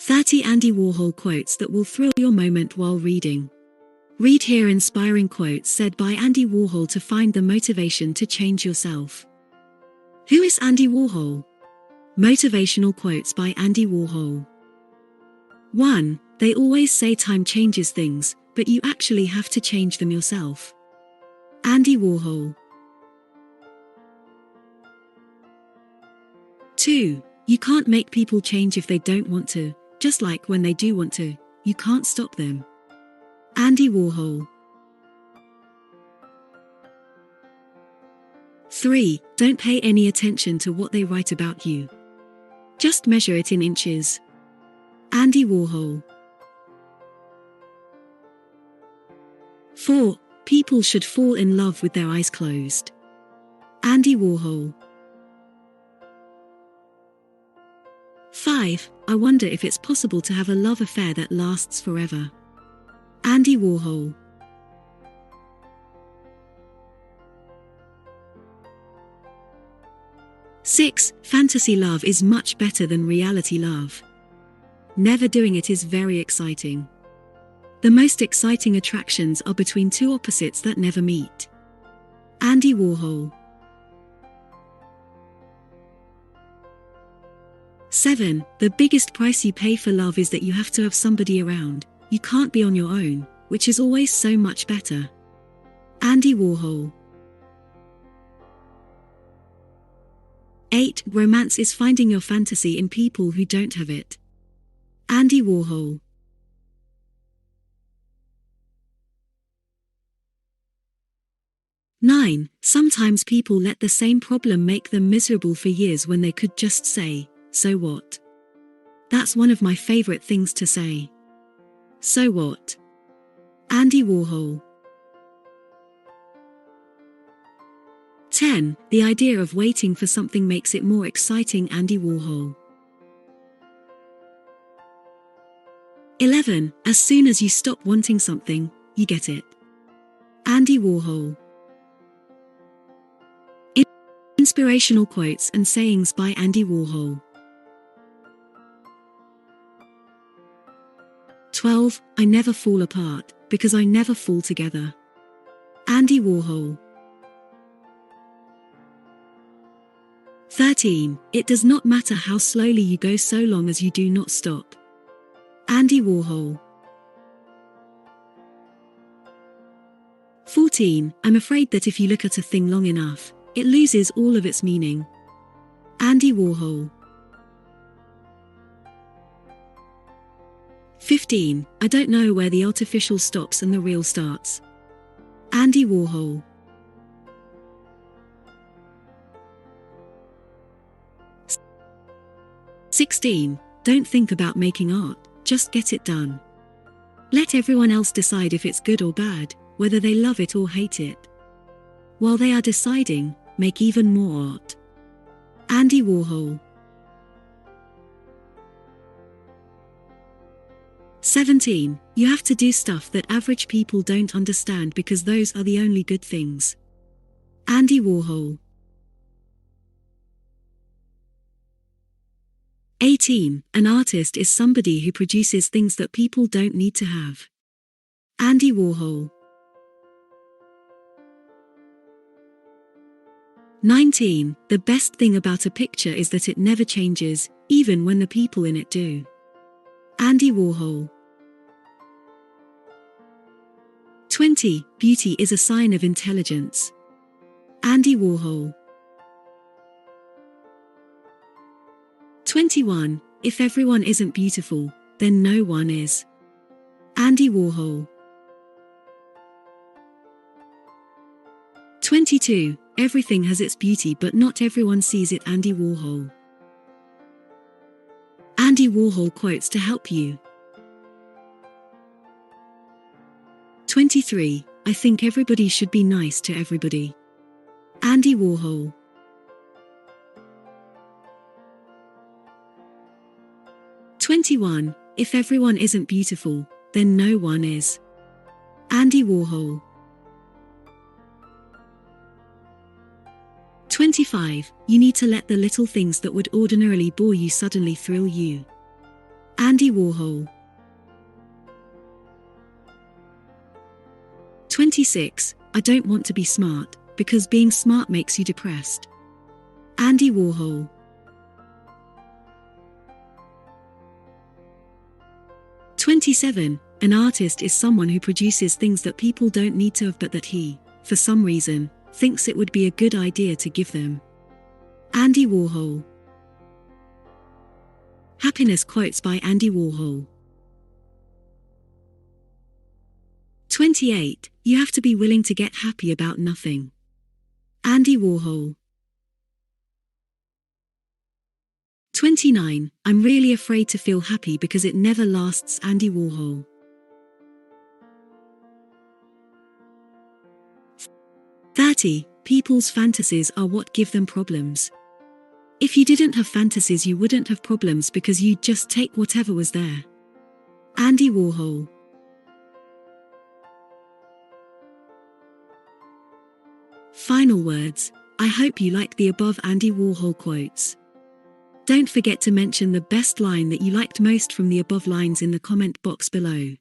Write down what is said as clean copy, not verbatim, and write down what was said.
30 Andy Warhol quotes that will thrill your moment while reading. Read here inspiring quotes said by Andy Warhol to find the motivation to change yourself. Who is Andy Warhol? Motivational quotes by Andy Warhol. 1. They always say time changes things, but you actually have to change them yourself. Andy Warhol. 2. You can't make people change if they don't want to, just like when they do want to, you can't stop them. Andy Warhol. 3. Don't pay any attention to what they write about you. Just measure it in inches. Andy Warhol. 4. People should fall in love with their eyes closed. Andy Warhol. 5. I wonder if it's possible to have a love affair that lasts forever. Andy Warhol. 6. Fantasy love is much better than reality love. Never doing it is very exciting. The most exciting attractions are between two opposites that never meet. Andy Warhol. 7. The biggest price you pay for love is that you have to have somebody around. You can't be on your own, which is always so much better. Andy Warhol. 8. Romance is finding your fantasy in people who don't have it. Andy Warhol. 9. Sometimes people let the same problem make them miserable for years when they could just say, "So what?" That's one of my favorite things to say. So what? Andy Warhol. 10. The idea of waiting for something makes it more exciting. Andy Warhol. 11. As soon as you stop wanting something, you get it. Andy Warhol. Inspirational quotes and sayings by Andy Warhol. 12. I never fall apart, because I never fall together. Andy Warhol. 13. It does not matter how slowly you go so long as you do not stop. Andy Warhol. 14. I'm afraid that if you look at a thing long enough, it loses all of its meaning. Andy Warhol. 15. I don't know where the artificial stops and the real starts. Andy Warhol. 16. Don't think about making art, just get it done. Let everyone else decide if it's good or bad, whether they love it or hate it. While they are deciding, make even more art. Andy Warhol. 17. You have to do stuff that average people don't understand because those are the only good things. Andy Warhol. 18. An artist is somebody who produces things that people don't need to have. Andy Warhol. 19. The best thing about a picture is that it never changes, even when the people in it do. Andy Warhol. 20. Beauty is a sign of intelligence. Andy Warhol. 21. If everyone isn't beautiful, then no one is. Andy Warhol. 22. Everything has its beauty but not everyone sees it. Andy Warhol. Andy Warhol quotes to help you. 23. I think everybody should be nice to everybody. Andy Warhol. 21. If everyone isn't beautiful, then no one is. Andy Warhol. 25. You need to let the little things that would ordinarily bore you suddenly thrill you. Andy Warhol. 26. I don't want to be smart, because being smart makes you depressed. Andy Warhol. 27. An artist is someone who produces things that people don't need to have but that he, for some reason, thinks it would be a good idea to give them. Andy Warhol. Happiness quotes by Andy Warhol. 28. You have to be willing to get happy about nothing. Andy Warhol. 29. I'm really afraid to feel happy because it never lasts. Andy Warhol. 30. People's fantasies are what give them problems. If you didn't have fantasies, you wouldn't have problems because you'd just take whatever was there. Andy Warhol. Final words. I hope you liked the above Andy Warhol quotes. Don't forget to mention the best line that you liked most from the above lines in the comment box below.